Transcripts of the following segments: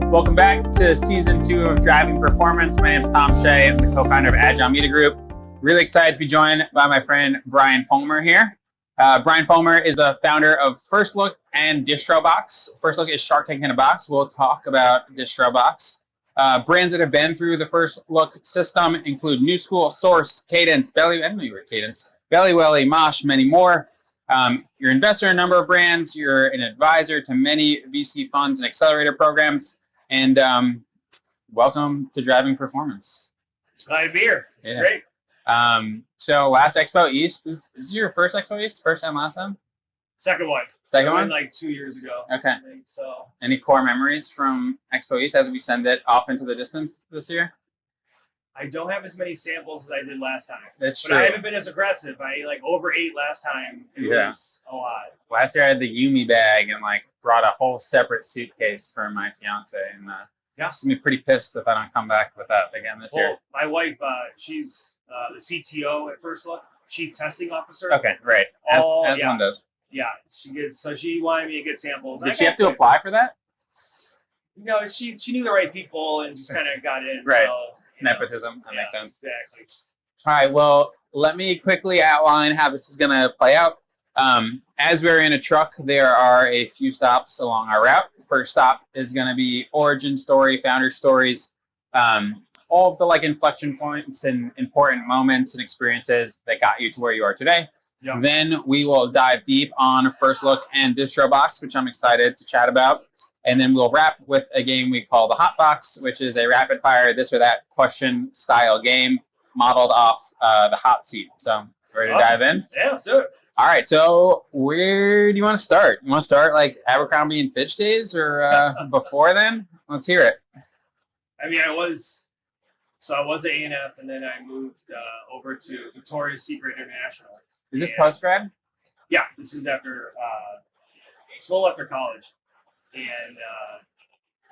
Welcome back to season 2 of Driving Performance. My name is Tom Shea. I'm the co-founder of Agile Media Group. Really excited to be joined by my friend Brian Folmer here. Brian Folmer is the founder of FirstLook and Distro. FirstLook is Shark Tank in a Box. We'll talk about Distro. Brands that have been through the FirstLook system include New School, Source, Cadence, BelliWelli, Mosh, many more. You're an investor in a number of brands. You're an advisor to many VC funds and accelerator programs. And welcome to Driving Performance. Glad to be here. It's great. So last Expo East, is this your first Expo East? First time, last time? Second one. Second one? Like 2 years ago. Okay. I think, so. Any core memories from Expo East as we send it off into the distance this year? I don't have as many samples as I did last time. That's but true. I haven't been as aggressive. I over 8 last time. It was a lot. Last year I had the Yumi bag and brought a whole separate suitcase for my fiance, and she's gonna be pretty pissed if I don't come back with that again this year. My wife, she's the CTO at FirstLook, Chief Testing Officer. Okay, right. As one does. Yeah, she gets. So she wanted me to get samples. Did she have to apply for that? No, she knew the right people and just kind of got in. Right. So, Nepotism. That makes sense. Exactly. All right. Well, let me quickly outline how this is going to play out. As we're in a truck, there are a few stops along our route. First stop is going to be origin story, founder stories, all of the inflection points and important moments and experiences that got you to where you are today. Yeah. Then we will dive deep on FirstLook and Distro, which I'm excited to chat about. And then we'll wrap with a game we call the Hot Box, which is a rapid fire this or that question style game modeled off the hot seat. So ready to dive in? Yeah, let's do it. All right. So where do you want to start? You want to start Abercrombie and Fitch days or before then? Let's hear it. I mean, I was at A&F, and then I moved over to Victoria's Secret International. Is this post-grad? Yeah, this is after school after college. And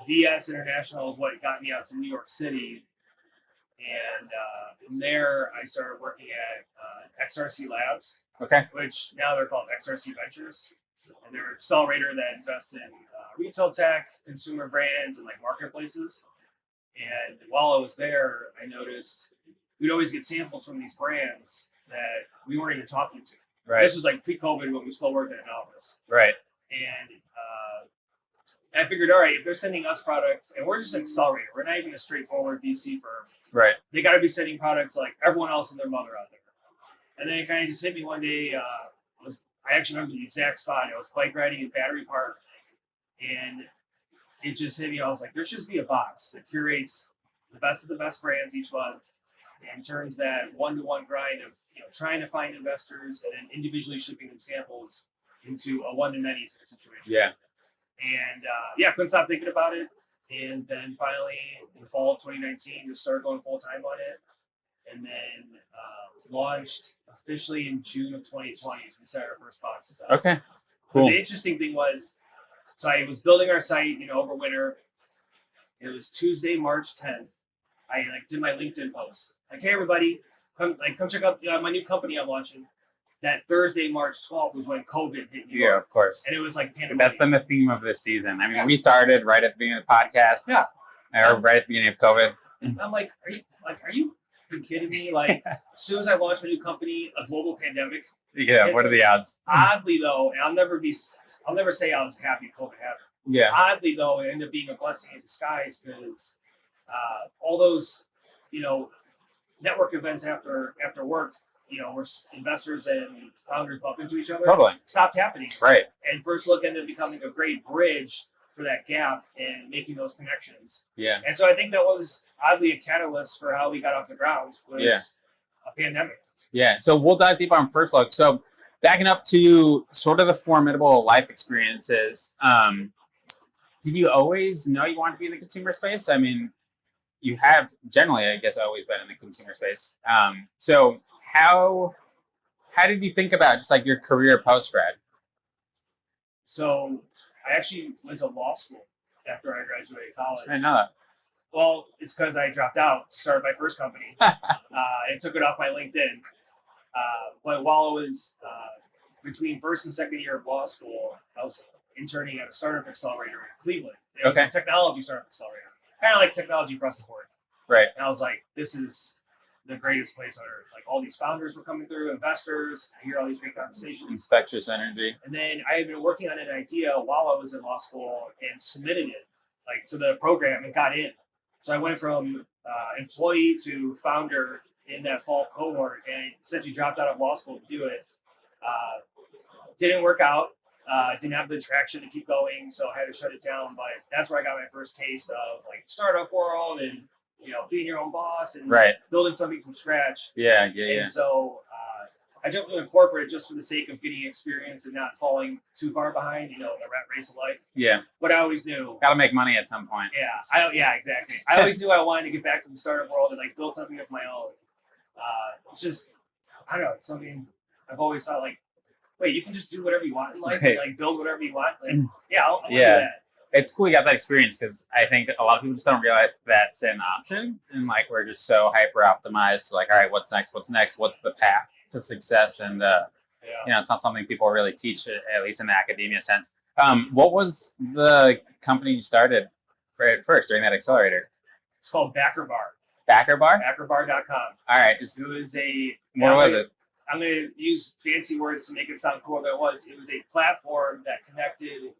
VS International is what got me out to New York City. And from there, I started working at XRC Labs, which now they're called XRC Ventures. And they're an accelerator that invests in retail tech, consumer brands, and marketplaces. And while I was there, I noticed we'd always get samples from these brands that we weren't even talking to. Right. This was pre-COVID when we still worked in an office. Right. And I figured, all right, if they're sending us products, and we're just an accelerator, we're not even a straightforward VC firm. Right. They got to be sending products like everyone else and their mother out there. And then it kind of just hit me one day. I actually remember the exact spot. I was bike riding in Battery Park, and it just hit me. I was like, there should just be a box that curates the best of the best brands each month and turns that one-to-one grind of trying to find investors and then individually shipping them samples into a one-to-many situation. Yeah. And couldn't stop thinking about it. And then finally, in the fall of 2019, just started going full time on it. And then launched officially in June of 2020. We started our first boxes out. Okay, cool. But the interesting thing was, so I was building our site, over winter. It was Tuesday, March 10th. I did my LinkedIn post. Hey everybody, come check out my new company I'm launching. That Thursday, March 12th was when COVID hit New York. Yeah, of course. And it was pandemic. That's been the theme of this season. I mean, we started right at the beginning of the podcast. Yeah. Or right at the beginning of COVID. I'm are you kidding me? As soon as I launched my new company, a global pandemic. Yeah, what are the odds? Oddly though, and I'll never say I was happy COVID happened. Yeah. Oddly though, it ended up being a blessing in disguise because all those, network events after work, where investors and founders bump into each other, totally stopped happening. Right. And FirstLook ended up becoming a great bridge for that gap and making those connections. Yeah. And so I think that was oddly a catalyst for how we got off the ground was a pandemic. Yeah. So we'll dive deep on FirstLook. So backing up to sort of the formidable life experiences, did you always know you wanted to be in the consumer space? I mean, you have generally, I guess, always been in the consumer space. So how did you think about just your career post-grad? So I actually went to law school after I graduated college. I didn't know that. Well, it's because I dropped out to start my first company. And took it off my LinkedIn. But while I was between first and second year of law school, I was interning at a startup accelerator in Cleveland. It was a technology startup accelerator, kind of like technology across the board. Right. And I was like, this is the greatest place on earth. Like all these founders were coming through, investors. I hear all these great conversations. Infectious energy. And then I had been working on an idea while I was in law school and submitted it like to the program and got in. So I went from employee to founder in that fall cohort and essentially dropped out of law school to do it. Didn't work out. Didn't have the traction to keep going, so I had to shut it down. But that's where I got my first taste of like startup world and being your own boss and building something from scratch. And so I jumped into corporate just for the sake of getting experience and not falling too far behind, the rat race of life. Yeah. But I always knew. Got to make money at some point. Yeah, exactly. I always knew I wanted to get back to the startup world and like build something of my own. It's just, I don't know, something I've always thought like, wait, you can just do whatever you want in life and like build whatever you want. Like, I'll do that. It's cool you got that experience because I think a lot of people just don't realize that's an option. And like, we're just so hyper optimized. Like, all right, what's next? What's next? What's the path to success? And, it's not something people really teach, at least in the academia sense. What was the company you started first during that accelerator? It's called Backer Bar. Backer Bar? BackerBar.com. All right. It was a... What was it? I'm going to use fancy words to make it sound cool. It was a platform that connected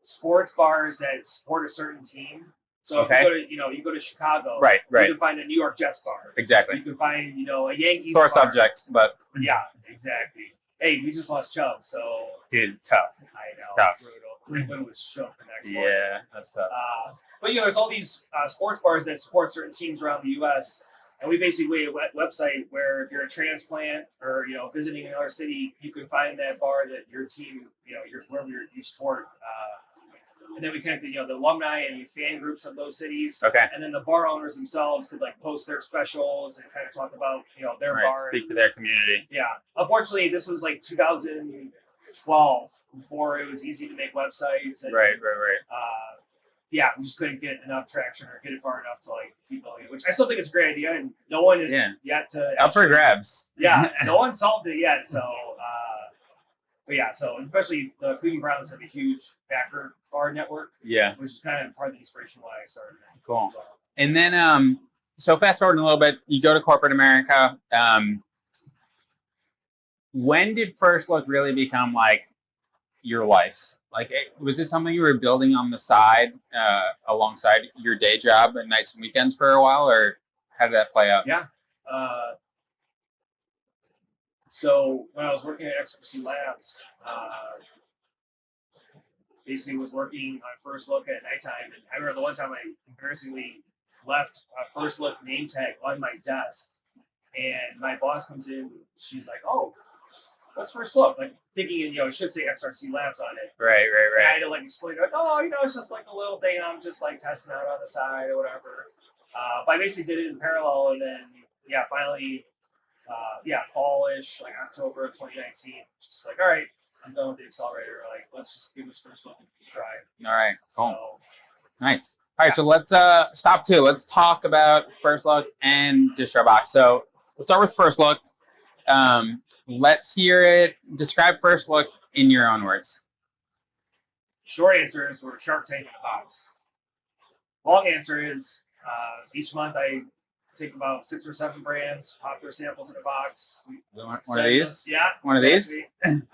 sports bars that support a certain team. So if you go to Chicago, right. You can find a New York Jets bar. Exactly. You can find, a Yankees bar. Sore subject, but... Yeah, exactly. Hey, we just lost Chubb, so... Dude, tough. I know. Tough. Brutal. Cleveland was shook the next morning. Yeah, that's tough. But, there's all these sports bars that support certain teams around the U.S., and we basically made a website where if you're a transplant or, visiting another city, you can find that bar that your team, wherever you support. And then we connected, the alumni and fan groups of those cities. Okay. And then the bar owners themselves could like post their specials and kind of talk about, their bar. Speak to their community. Yeah. Unfortunately, this was like 2012 before it was easy to make websites. And, Right. we just couldn't get enough traction or get it far enough to like keep building it, which I still think it's a great idea, and no one is yet to up for grabs. Yeah, no one solved it yet. So, so especially the Cleveland Browns have a huge backer bar network. Yeah, which is kind of part of the inspiration why I started it. Cool. So. And then, so fast forward a little bit, you go to corporate America. When did FirstLook really become like your life? Like, was this something you were building on the side alongside your day job and nights and weekends for a while, or how did that play out? Yeah. So when I was working at XRC Labs, basically was working on FirstLook at nighttime. And I remember the one time I embarrassingly left a FirstLook name tag on my desk. And my boss comes in, she's like, "Oh, what's FirstLook?" Like thinking, it should say XRC Labs on it. Right. And I had to like explain, like, "Oh, it's just like a little thing I'm just like testing out on the side or whatever." But I basically did it in parallel, and then finally, fallish, like October of 2019, just like, all right, I'm done with the accelerator. Like, let's just give this FirstLook a try. All right, cool, so, nice. All right, so let's stop too. Let's talk about FirstLook and DistroBox. So let's start with FirstLook. Let's hear it. Describe FirstLook in your own words. Short answer is we're Shark Tank in a box. Long answer is each month I take about 6 or 7 brands, pop their samples in a box. One of these? Yeah. One of these? And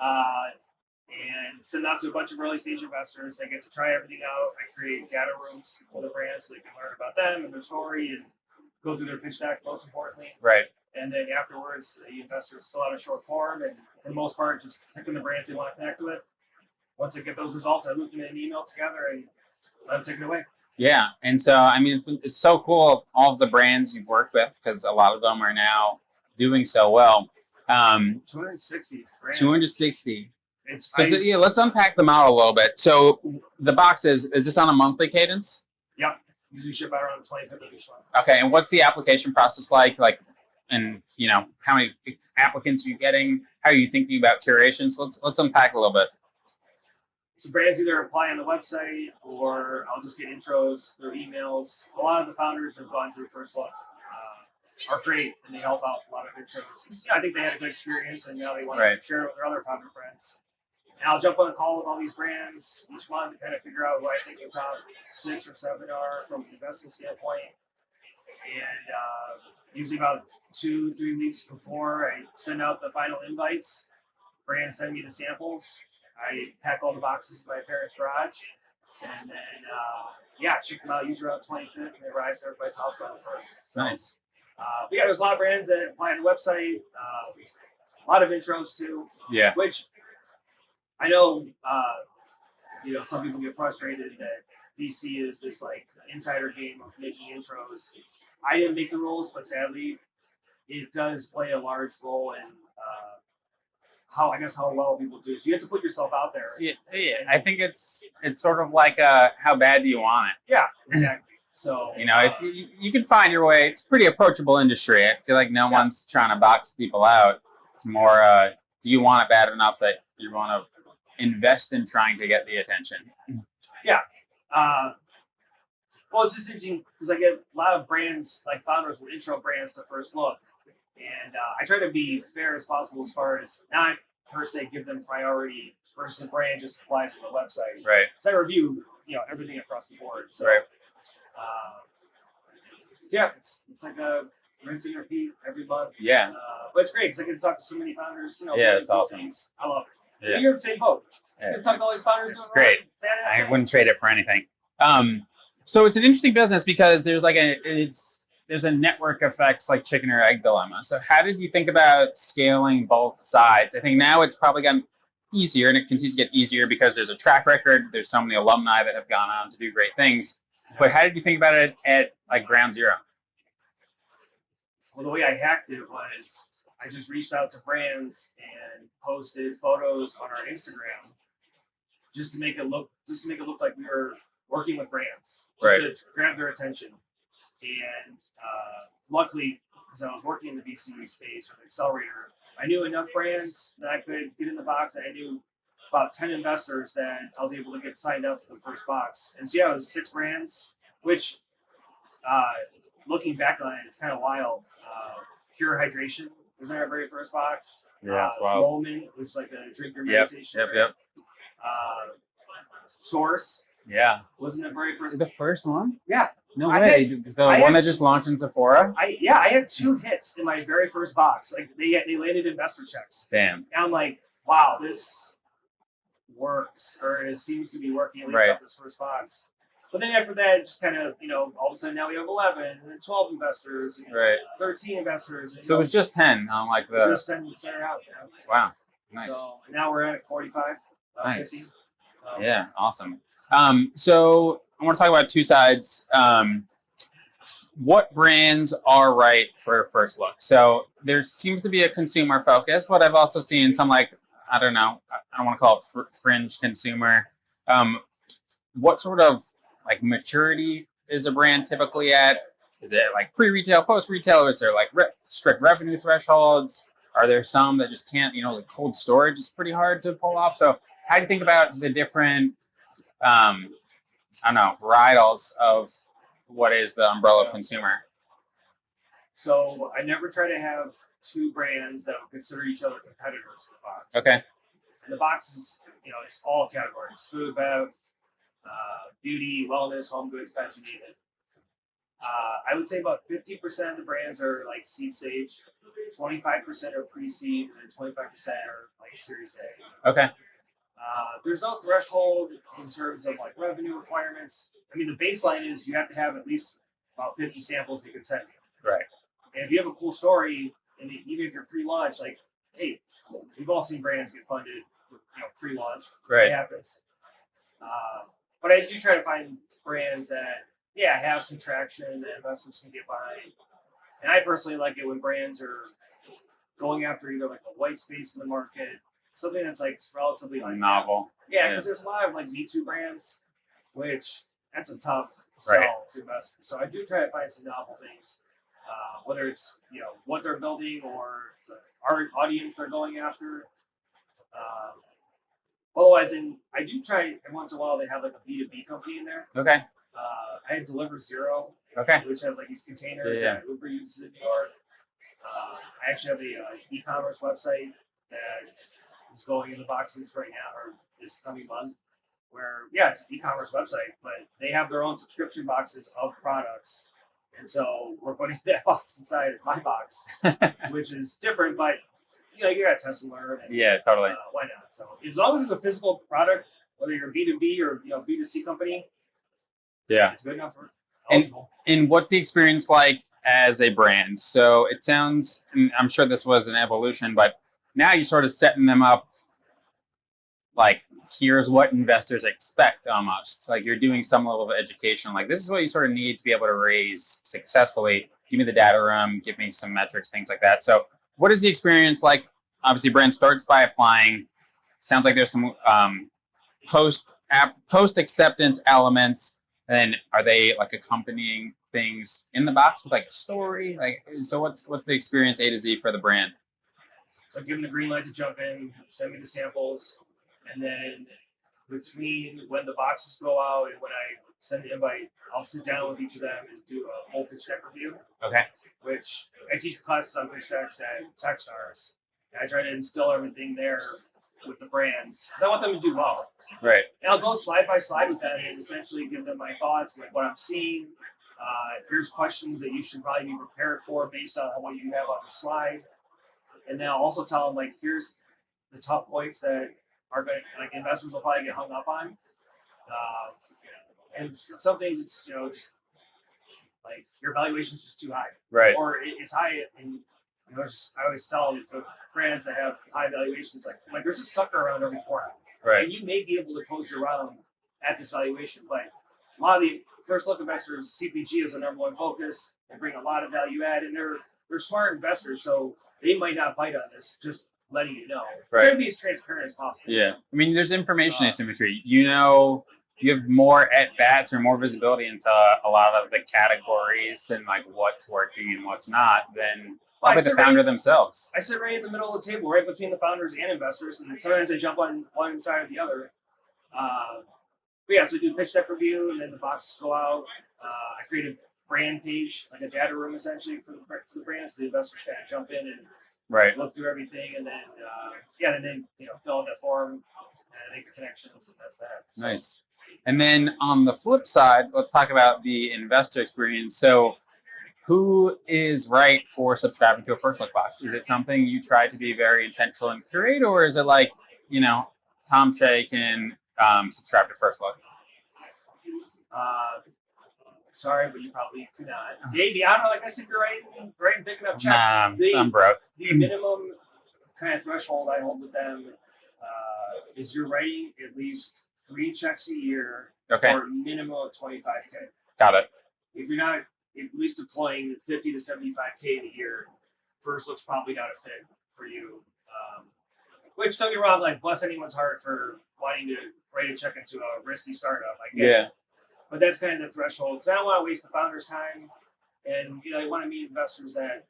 send out to a bunch of early stage investors. They get to try everything out. I create data rooms for the brands so they can learn about them and their story and go through their pitch deck, most importantly. Right. And then afterwards, the investors fill out a short form and for the most part, just picking the brands they want to connect with. Once I get those results, I loop them in an email together and let them take it away. Yeah, and so, I mean, it's so cool, all of the brands you've worked with, because a lot of them are now doing so well. 260 brands. 260. Let's unpack them out a little bit. So the box is this on a monthly cadence? Yep. Usually ship out around the 25th of each month. Okay, and what's the application process like? And how many applicants are you getting? How are you thinking about curation? So let's unpack a little bit. So brands either apply on the website or I'll just get intros, their emails. A lot of the founders who've gone through FirstLook are great and they help out a lot of intros. I think they had a good experience and now they want to share it with their other founder friends. And I'll jump on a call with all these brands each month to kind of figure out what I think the top 6 or 7 are from an investing standpoint. And usually about 2-3 weeks before I send out the final invites, brands send me the samples. I pack all the boxes in my parents' garage, and then ship them out usually around 25th, and it arrives at everybody's house by the 1st. So, Nice. but yeah, there's a lot of brands that apply on the website. A lot of intros too. Yeah. Which I know, some people get frustrated that VC is this like insider game of making intros. I didn't make the rules, but sadly, it does play a large role in how well people do. So you have to put yourself out there. Yeah. I think it's sort of like how bad do you want it? Yeah, exactly. So if you can find your way, it's a pretty approachable industry. I feel like no one's trying to box people out. It's more, do you want it bad enough that you want to invest in trying to get the attention? Yeah. Well, it's just interesting because I get a lot of brands, like founders will intro brands to FirstLook. And I try to be fair as possible as far as not per se give them priority versus a brand just applies to the website. Right. So I review, everything across the board. So, right. It's like a rinse and repeat every month. Yeah. But it's great because I get to talk to so many founders. Yeah, it's awesome. Things. I love it. Yeah. You're in the same boat. Yeah. You get to talk to all these founders. It's doing great. Badass I wouldn't trade it for anything. So it's an interesting business because there's there's a network effects like chicken or egg dilemma. So how did you think about scaling both sides? I think now it's probably gotten easier, and it continues to get easier because there's a track record. There's so many alumni that have gone on to do great things. But how did you think about it at like ground zero? Well, the way I hacked it was I just reached out to brands and posted photos on our Instagram just to make it look like we were working with brands, right, to grab their attention. And luckily, because I was working in the VC space or the accelerator, I knew enough brands that I could get in the box, and I knew about 10 investors that I was able to get signed up for the first box. And so, it was 6 brands, which, looking back on it, it's kind of wild. Pure Hydration was in our very first box. Yeah, that's wild. Roman, which is like a drinker meditation. Yep. Source. Yeah. Wasn't the very first. The first one? Yeah. No way. The one that just launched in Sephora? I had 2 hits in my very first box. Like they landed investor checks. Damn. And I'm like, wow, this works, or it seems to be working at least off this first box. But then after that, just kind of, all of a sudden now we have 11 and then 12 investors, and 13 investors. And, so it was just 10 on like the. Just 10 started out. Yeah. Wow. Nice. So now we're at 45. Nice. 50. Yeah. Awesome. So I want to talk about 2 sides. What brands are right for FirstLook? So there seems to be a consumer focus, but I've also seen some I don't want to call it fringe consumer. What sort of maturity is a brand typically at? Is it like pre-retail, post-retail, or is there strict revenue thresholds? Are there some that just can't, like cold storage is pretty hard to pull off? So how do you think about the different varietals of what is the umbrella of consumer? So I never try to have 2 brands that would consider each other competitors in the box. Okay. And the box is, it's all categories: food, bev, beauty, wellness, home goods, pets, you name it. I would say about 50% of the brands are like seed stage, 25% are pre-seed, and 25% are like Series A. Okay. There's no threshold in terms of revenue requirements. I mean, the baseline is you have to have at least about 50 samples you can send me. Right. And if you have a cool story, and even if you're pre-launch, hey, we've all seen brands get funded, pre-launch. Right. It happens. But I do try to find brands that, have some traction that investors can get behind. And I personally like it when brands are going after either a white space in the market, something that's relatively novel. Yeah, because there's a lot of Me Too brands, which that's a tough sell to investors. So I do try to find some novel things, whether it's what they're building or our audience they're going after. Otherwise, I do try every once in a while they have a B2B company in there. Okay. I had Deliver Zero, which has these containers that Uber uses in New York. I actually have a e-commerce website that is going in the boxes right now, or this coming month. Where it's an e-commerce website, but they have their own subscription boxes of products, and so we're putting that box inside of my box, which is different. But you got to test and learn. And, Yeah, totally. Why not? So as long as there's a physical product, whether you're B2B or B2C company, Yeah, it's good enough for eligible. And what's the experience like as a brand? So it sounds, and I'm sure this was an evolution, but now you're sort of setting them up like, here's what investors expect almost. Like you're doing some level of education. Like this is what you sort of need to be able to raise successfully. Give me the data room, give me some metrics, things like that. So what is the experience like? Obviously, brand starts by applying. Sounds like there's some post acceptance elements. And then are they like accompanying things in the box with like a story? Like, so what's the experience A to Z for the brand? So give them the green light to jump in, send me the samples, and then between when the boxes go out and when I send the invite, I'll sit down with each of them and do a full pitch deck review. Okay. Which I teach classes on pitch decks at Techstars. And I try to instill everything there with the brands because I want them to do well. Right. And I'll go slide by slide with them and essentially give them my thoughts, like what I'm seeing. Here's questions that you should probably be prepared for based on what you have on the slide. And then I'll also tell them, like, here's the tough points that are going to, like, investors will probably get hung up on. And some things it's, just like your valuation's just too high. Right. Or it's high and, I always tell them for brands that have high valuations, like there's a sucker around every corner. Right. And you may be able to close your round at this valuation, but a lot of the first look investors, CPG is the number one focus. They bring a lot of value add, and they're smart investors, so they might not bite on this. Just letting you know. Right. Try to be as transparent as possible. Yeah. I mean, there's information asymmetry. You have more at bats or more visibility into a lot of the categories and like what's working and what's not than probably the founder themselves. I sit right in the middle of the table, right between the founders and investors, and sometimes I jump on one side or the other. So we do pitch deck review, and then the boxes go out. I create a brand page, like a data room essentially for the brand, so the investors can jump in and look through everything, and then fill out that form and make the connections, and that's that. So, nice. And then on the flip side, let's talk about the investor experience. So who is right for subscribing to a FirstLook box? Is it something you try to be very intentional and curate, or is it like, Tom Shea can subscribe to FirstLook? Sorry, but you probably could not. Maybe, I don't know, I guess if you're writing big enough checks. I'm broke. The minimum kind of threshold I hold with them is you're writing at least 3 checks a year for a minimum of $25K. Got it. If you're not at least deploying $50 to $75K a year, FirstLook's probably not a fit for you. Which, don't get me wrong, like, bless anyone's heart for wanting to write a check into a risky startup. I get it. But that's kind of the threshold, because I don't want to waste the founder's time, and you want to meet investors that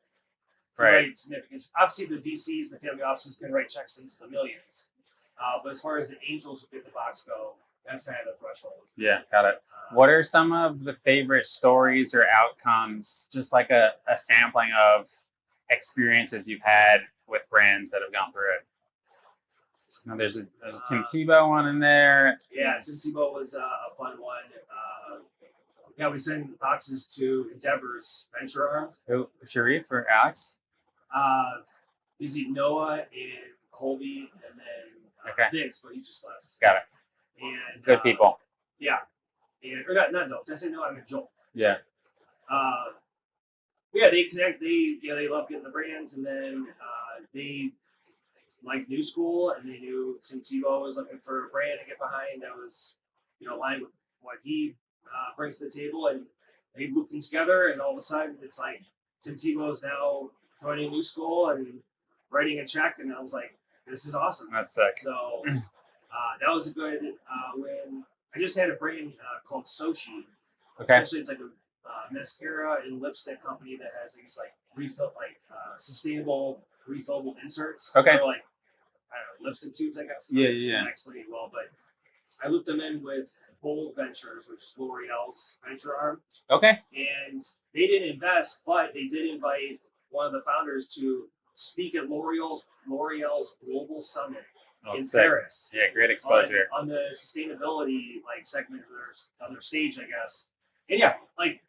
write significant. Obviously, the VCs, the family offices can write checks into the millions, but as far as the angels who get the box go, that's kind of the threshold. Yeah, got it. What are some of the favorite stories or outcomes, just like a sampling of experiences you've had with brands that have gone through it? There's a Tim Tebow one in there. Yeah, Tim Tebow was a fun one. We send boxes to Endeavor's venture arm. Oh, Sharif or Alex? Is it Noah and Colby and then Vince, but he just left. Got it. And good people. Yeah. Or not Noah. Did I say Noah? I mean Joel. Yeah. They connect. They love getting the brands, and then they like New School, and they knew Tim Tebow was looking for a brand to get behind that was, aligned with what he brings to the table, and they looped them together, and all of a sudden it's like Tim Tebow's now joining New School and writing a check, and I was like, this is awesome. That's sick. So that was a good win. I just had a brand called Soshi. Okay. Actually, it's like a mascara and lipstick company that has these sustainable refillable inserts. Okay. They're like, I don't know, lipstick tubes, I guess. Yeah. Actually, well, but I looped them in with Bold Ventures, which is L'Oreal's venture arm. Okay. And they didn't invest, but they did invite one of the founders to speak at L'Oreal's Global Summit in sick. Paris. Yeah, great exposure. On the sustainability like segment of their stage, I guess. And yeah, like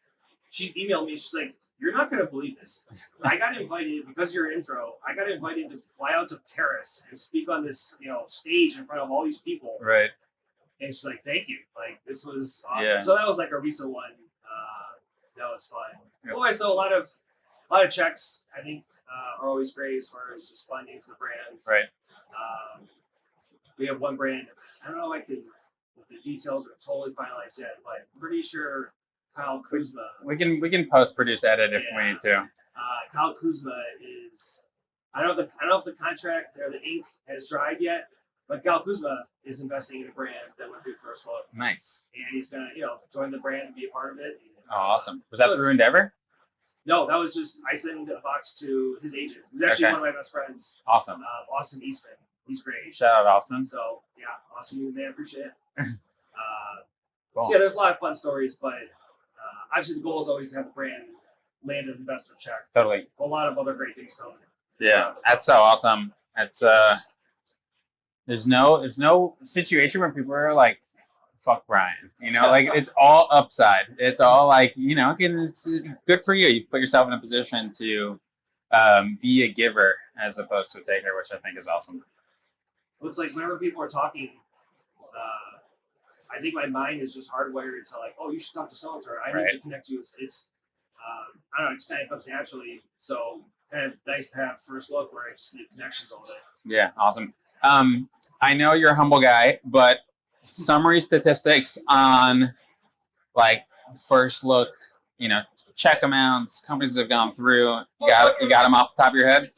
she emailed me. She's like, "You're not gonna believe this. I got invited because of your intro. I got invited to fly out to Paris and speak on this, stage in front of all these people." Right. And she's like, "Thank you. Like this was awesome." Yeah. So that was like a recent one. That was fun. Otherwise, though, a lot of checks I think are always great as far as just funding for brands. Right. We have one brand. I don't know like the details are totally finalized yet, but I'm pretty sure Kyle Kuzma. We can post produce edit if we need to. Kyle Kuzma is. I don't know if the contract or the ink has dried yet, but Kyle Kuzma is investing in a brand that went through FirstLook. Nice. And he's gonna join the brand and be a part of it. Oh, awesome. Was that through Endeavor? No, that was just I sent a box to his agent. Who's actually one of my best friends. Awesome. Austin Eastman. He's great. Shout out Austin. So yeah, Austin, you man, appreciate it. Cool. So yeah, there's a lot of fun stories, but obviously the goal is always to have the brand land an investor check. Totally. A lot of other great things coming. Yeah, that's so awesome. It's there's no situation where people are like, fuck Brian, like it's all upside. It's all like, it's good for you. You've put yourself in a position to be a giver as opposed to a taker, which I think is awesome. Well, it's like whenever people are talking, I think my mind is just hardwired to like, oh, you should talk to so-and-so. I need to connect you. It's I don't know, it just kind of comes naturally. So kind of nice to have FirstLook where I just need connections all day. Yeah, awesome. I know you're a humble guy, but summary statistics on like FirstLook, check amounts, companies that have gone through. You got them off the top of your head?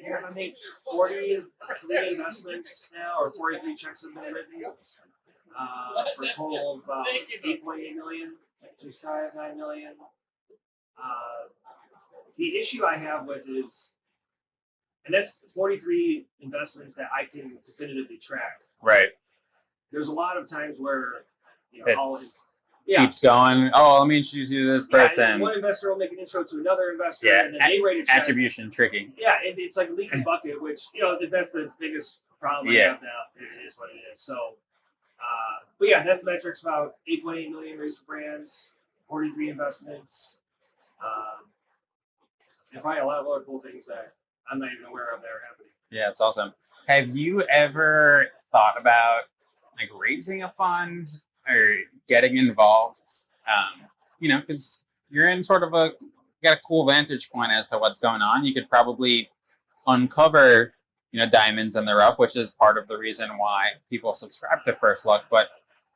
I think 43 investments now, or 43 checks have been written for a total of about 8.8 million, just shy of 9 million. The issue I have with is, and that's 43 investments that I can definitively track. Right. There's a lot of times where keeps going. Oh, let me introduce you to this person. One investor will make an intro to another investor, and then they rate a check. Attribution tricky. Yeah, and it's like leaky bucket, which that's the biggest problem I have now. It is what it is. So, but yeah, that's the metrics. About 8.8 million raised for brands, 43 investments, and probably a lot of other cool things that I'm not even aware of that are happening. Yeah, it's awesome. Have you ever thought about like raising a fund or getting involved? Because you're in sort of got a cool vantage point as to what's going on. You could probably uncover, diamonds in the rough, which is part of the reason why people subscribe to FirstLook. But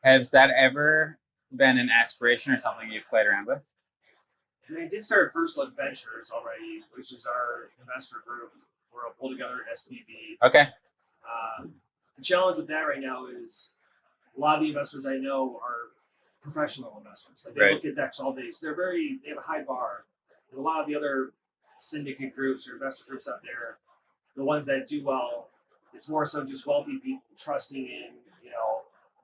has that ever been an aspiration or something you've played around with? I did start FirstLook Ventures already, which is our investor group. We're all pulled together at S2E5. Okay. The challenge with that right now is a lot of the investors I know are professional investors. Like they look at decks all day, so they have a high bar. And a lot of the other syndicate groups or investor groups out there, the ones that do well, it's more so just wealthy people trusting in,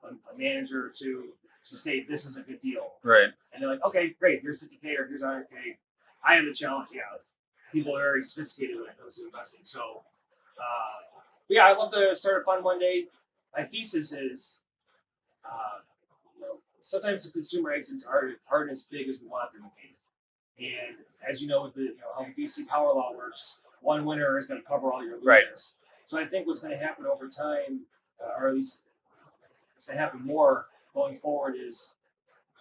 a manager or two to say this is a good deal. Right. And they're like, okay, great, here's 50K or here's 100K. I have the challenge, people are very sophisticated when it comes to investing. So, I'd love to start a fund one day. My thesis is, sometimes the consumer exits aren't as big as we want them to be. And as you know, with the how the VC power law works, one winner is going to cover all your losers. Right. So I think what's going to happen over time, or at least it's going to happen more going forward, is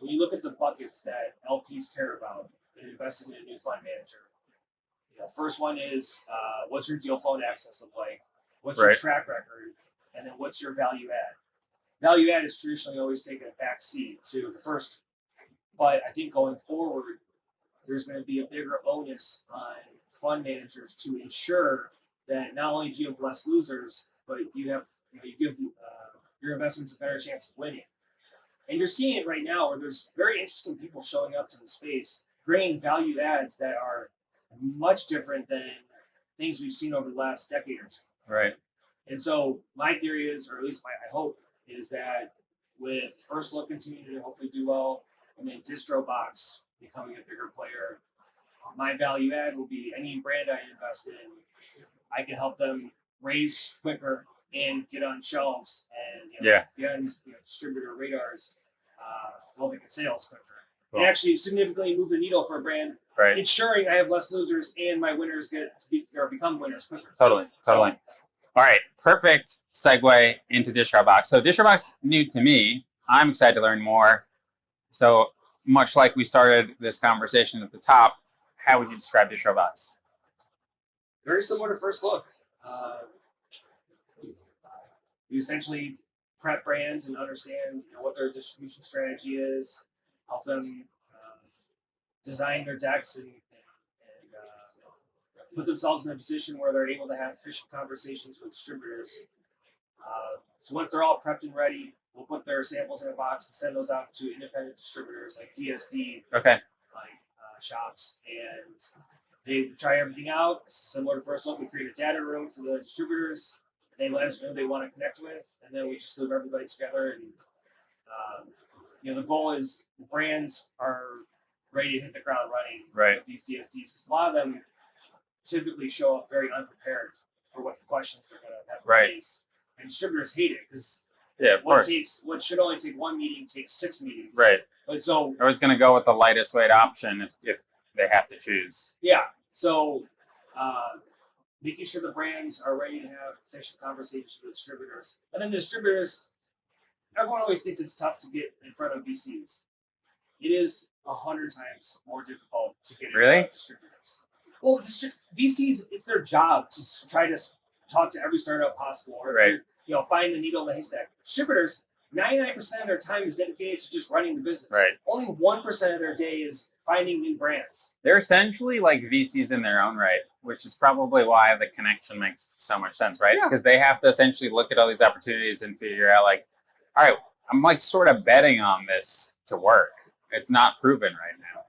when you look at the buckets that LPs care about in investing in a new fund manager. First one is what's your deal flow and access look like? What's your track record? And then what's your value add? Value add is traditionally always taken a back seat to the first. But I think going forward, there's going to be a bigger onus on fund managers to ensure that not only do you have less losers, but you give your investments a better chance of winning. And you're seeing it right now where there's very interesting people showing up to the space, bringing value adds that are much different than things we've seen over the last decade or two. Right. And so my theory is, or at least I hope, is that with FirstLook continuing to hopefully do well, and then Distro Box becoming a bigger player, my value add will be any brand I invest in, I can help them raise quicker and get on shelves and get on these distributor radars, while they get sales quicker. Cool. And actually significantly move the needle for a brand, ensuring I have less losers and my winners become winners quicker. Totally. All right, perfect segue into DistroBox. So DistroBox new to me. I'm excited to learn more. So much like we started this conversation at the top, how would you describe DistroBox? Very similar to FirstLook. We essentially prep brands and understand what their distribution strategy is, help them design their decks and put themselves in a position where they're able to have efficient conversations with distributors. So once they're all prepped and ready, we'll put their samples in a box and send those out to independent distributors like DSD, shops, and they try everything out. Similar to FirstLook, we create a data room for the distributors. They let us know who they want to connect with, and then we just loop everybody together. And the goal is the brands are ready to hit the ground running with these DSDs, because a lot of them typically show up very unprepared for what the questions they're going to have to face. And distributors hate it because what should only take one meeting takes 6 meetings. Right. But so I was going to go with the lightest weight option if they have to choose. Yeah. So making sure the brands are ready to have efficient conversations with distributors. And then the distributors, everyone always thinks it's tough to get in front of VCs. It is 100 times more difficult to get in front of distributors. Well, VCs, it's their job to try to talk to every startup possible, or find the needle in the haystack. Distributors, 99% of their time is dedicated to just running the business. Right. Only 1% of their day is finding new brands. They're essentially like VCs in their own right, which is probably why the connection makes so much sense, right? Because they have to essentially look at all these opportunities and figure out, like, all right, I'm like sort of betting on this to work. It's not proven right now.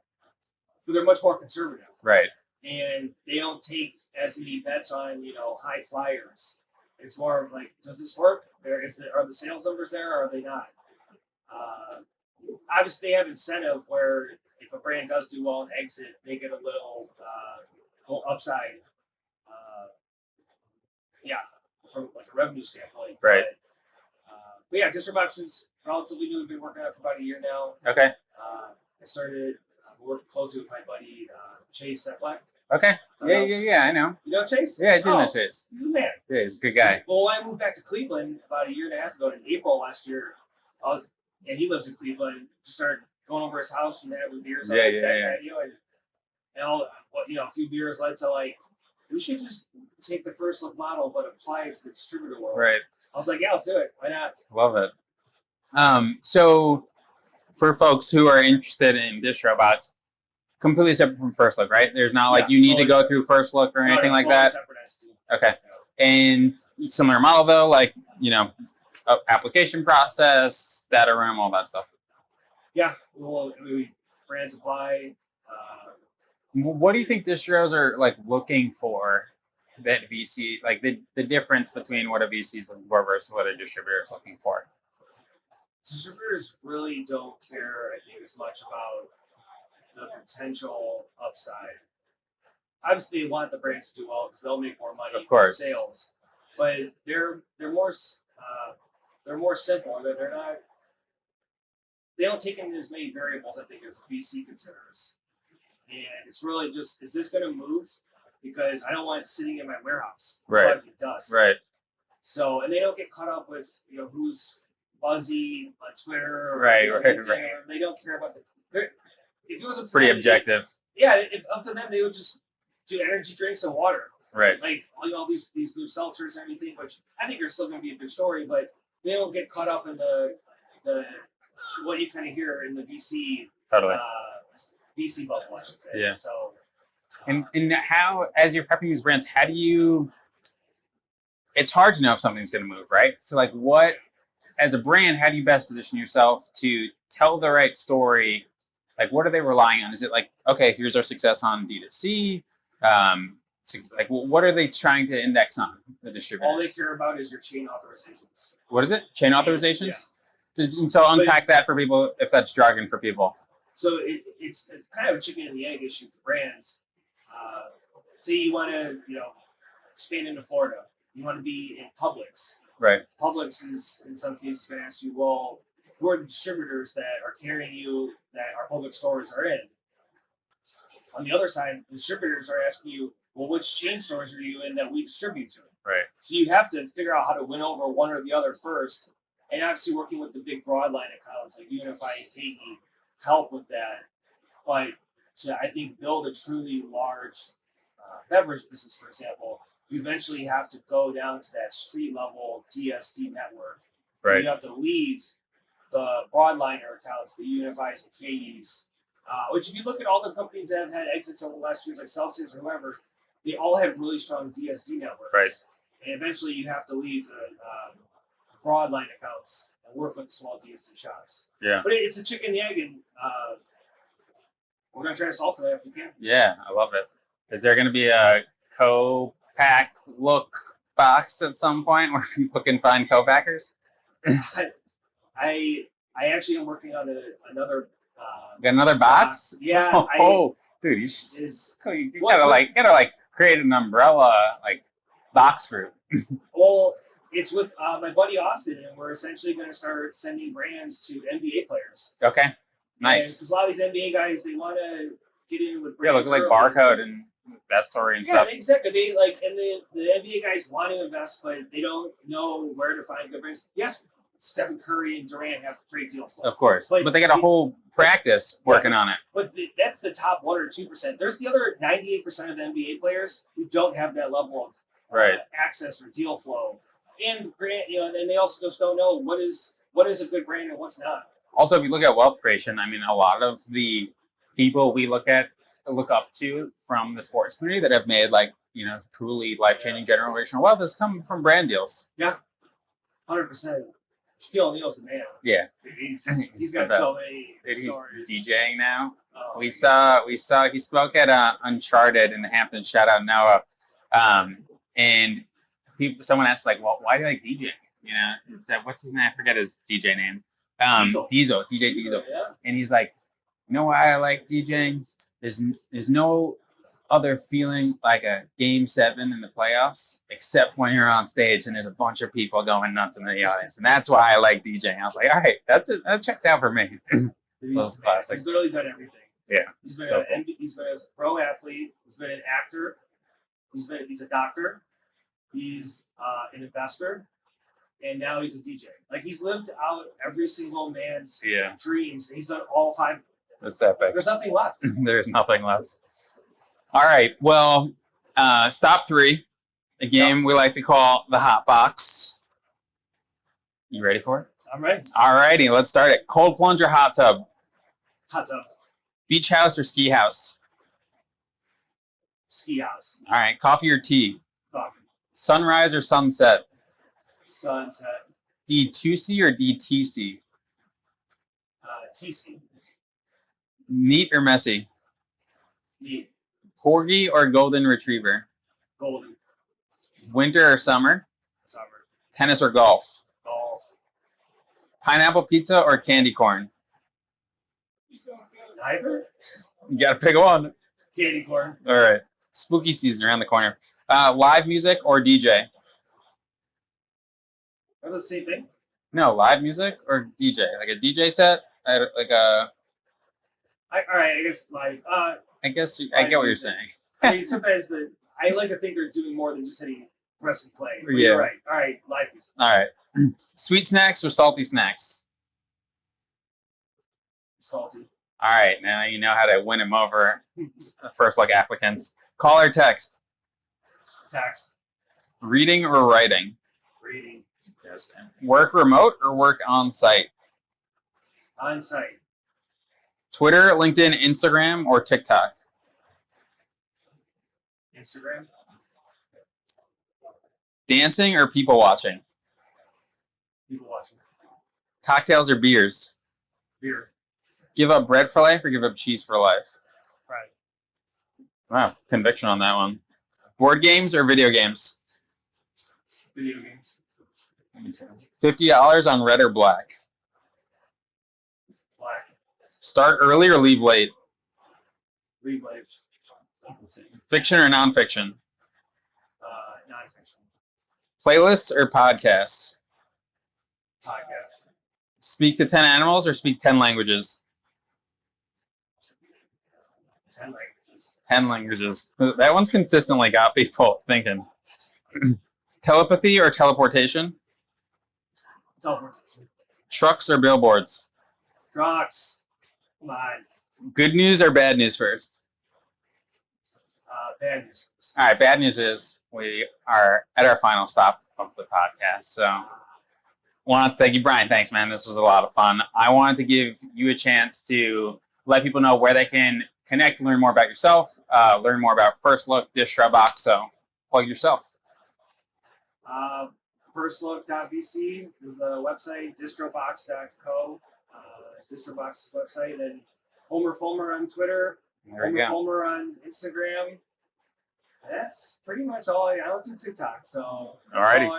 But they're much more conservative. Right. And they don't take as many bets on, high flyers. It's more of like, does this work? Are the sales numbers there, or are they not? Obviously, they have incentive where if a brand does do well and exit, they get a little upside. From like a revenue standpoint. Right. But DistroBox is relatively new. We've been working on it for about a year now. Okay. I started working closely with my buddy Chase Seplack. Okay. Yeah, I know. You know Chase? Yeah, I do know Chase. He's a man. Yeah, he's a good guy. Well, when I moved back to Cleveland about a year and a half ago in April last year, and he lives in Cleveland, just started going over his house and having beers on his back patio, and a few beers led to like, we should just take the FirstLook model but apply it to the distributor world. Right. I was like, yeah, let's do it. Why not? Love it. So for folks who are interested in DistroBox, completely separate from FirstLook, right? There's not like you need to go through FirstLook or anything like that. Okay. And similar model though, like, application process, data room, all that stuff. Yeah. Brands apply. What do you think distros are like looking for that VC, like the difference between what a VC is looking for versus what a distributor is looking for? Distributors really don't care, I think, as much about the potential upside. Obviously, they want the brands to do well because they'll make more money from sales. But they're more simple. They don't take in as many variables, I think, as a VC considers. And it's really just, is this going to move? Because I don't want it sitting in my warehouse. Right. It does. Right. So, and they don't get caught up with, who's buzzy on Twitter. Or, right. They don't care about if it was up to pretty them, objective. If up to them, they would just do energy drinks and water. Right. Like all these new seltzers and everything, which I think are still going to be a big story, but they don't get caught up in the what you kind of hear in the VC. Totally. VC bubble, I should say. Yeah. So. And how, as you're prepping these brands, how do you? It's hard to know if something's going to move, right? So, like, what, as a brand, how do you best position yourself to tell the right story? Like, what are they relying on? Is it like, okay, here's our success on D2C? What are they trying to index on, the distributors? All they care about is your chain authorizations. What is it? Chain authorizations? Yeah. And so unpack that for people, if that's jargon for people. So it's kind of a chicken and the egg issue for brands. Say you want to, expand into Florida. You want to be in Publix. Right. Publix is, in some cases, going to ask you, well, who are the distributors that are carrying you that our Publix stores are in? On the other side, the distributors are asking you, well, which chain stores are you in that we distribute to? Right. So you have to figure out how to win over one or the other first. And obviously working with the big broadline accounts like Unify and KE help with that. But to, I think, build a truly large beverage business, for example, you eventually have to go down to that street level DSD network. Right. You have to leave the broadliner accounts, the Unifies and KEs, which if you look at all the companies that have had exits over the last few years, like Celsius or whoever, they all have really strong DSD networks. Right. And eventually you have to leave the broadline accounts and work with the small DSD shops. Yeah. But it's a chicken and the egg, and we're going to try to solve for that if we can. Yeah, I love it. Is there going to be a co-pack look box at some point where people can find co-packers? I actually am working on another. Got another box? Yeah. Dude, you gotta create an umbrella box group. Well, it's with my buddy Austin, and we're essentially going to start sending brands to NBA players. Okay, nice. Because a lot of these NBA guys, they want to get in with Yeah, brands. look like Barcode and that story and stuff. Yeah, exactly. They and the NBA guys want to invest, but they don't know where to find good brands. Yes, Stephen Curry and Durant have a great deal flow. Of course, but they got a whole practice working on it. But that's the top 1 or 2%. There's the other 98% of the NBA players who don't have that level of access or deal flow. And and they also just don't know what is a good brand and what's not. Also, if you look at wealth creation, I mean, a lot of the people we look up to from the sports community that have made truly life-changing generational wealth has come from brand deals. Yeah, 100%. Shaquille O'Neal's the man. Yeah, he's got so many stories. He's DJing now. Oh, we saw he spoke at Uncharted in the Hamptons. Shout out Noah. And someone asked well, why do you like DJing? It's what's his name? I forget his DJ name. Diesel, DJ Diesel. Yeah. And he's like, you know why I like DJing? There's no other feeling like a Game 7 in the playoffs, except when you're on stage and there's a bunch of people going nuts in the audience, and that's why I like DJing. I was like, all right, that checks out for me. He's literally done everything. Yeah, he's been a pro athlete. He's been an actor. He's a doctor. He's an investor, and now he's a DJ. He's lived out every single man's dreams, and he's done all 5. That's epic. There's nothing left. There's nothing left. All right. Well, stop 3, a game we like to call the Hot Box. You ready for it? I'm ready. All righty. Let's start it. Cold plunge or hot tub? Hot tub. Beach house or ski house? Ski house. All right. Coffee or tea? Coffee. Sunrise or sunset? Sunset. D2C or DTC? TC. Neat or messy? Neat. Corgi or golden retriever? Golden. Winter or summer? Summer. Tennis or golf? Golf. Pineapple pizza or candy corn? Neither. You gotta pick one. Candy corn. All right. Spooky season around the corner. Live music or DJ? Are they the same thing? No, live music or DJ. Like a DJ set? All right, I guess live. I get what you're saying. I mean, sometimes I like to think they're doing more than just hitting press and play. But Yeah. You're right. All right, live music. All right. Sweet snacks or salty snacks? Salty. All right. Now you know how to win them over. FirstLook applicants. Call or text? Text. Reading or writing? Reading. Yes. Work remote or work on site? On site. Twitter, LinkedIn, Instagram, or TikTok? Instagram. Dancing or people watching? People watching. Cocktails or beers? Beer. Give up bread for life or give up cheese for life? Right. Wow, conviction on that one. Board games or video games? Video games. $50 on red or black? Black. Start early or leave late? Leave late. Fiction or nonfiction? Nonfiction. Playlists or podcasts? Podcast. Speak to 10 animals or speak 10 languages? 10 languages. 10 languages. That one's consistently got people thinking. Telepathy or teleportation? Teleportation. Trucks or billboards? Trucks. Come on. Good news or bad news first? Bad news. All right, bad news is we are at our final stop of the podcast. So I want to thank you, Brian. Thanks, man. This was a lot of fun. I wanted to give you a chance to let people know where they can connect, learn more about yourself, learn more about FirstLook, Distro Box. So plug yourself. FirstLook.vc is the website, distrobox.co, DistroBox's website, and Homer Folmer on Twitter, There we Homer go. Folmer on Instagram. That's pretty much all I don't do TikTok, so Alrighty.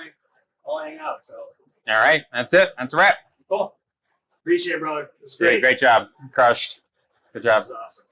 I'll hang out. So All right, that's it. That's a wrap. cool. Appreciate it, brother. It's great. Great job. Crushed. Good job. This is awesome.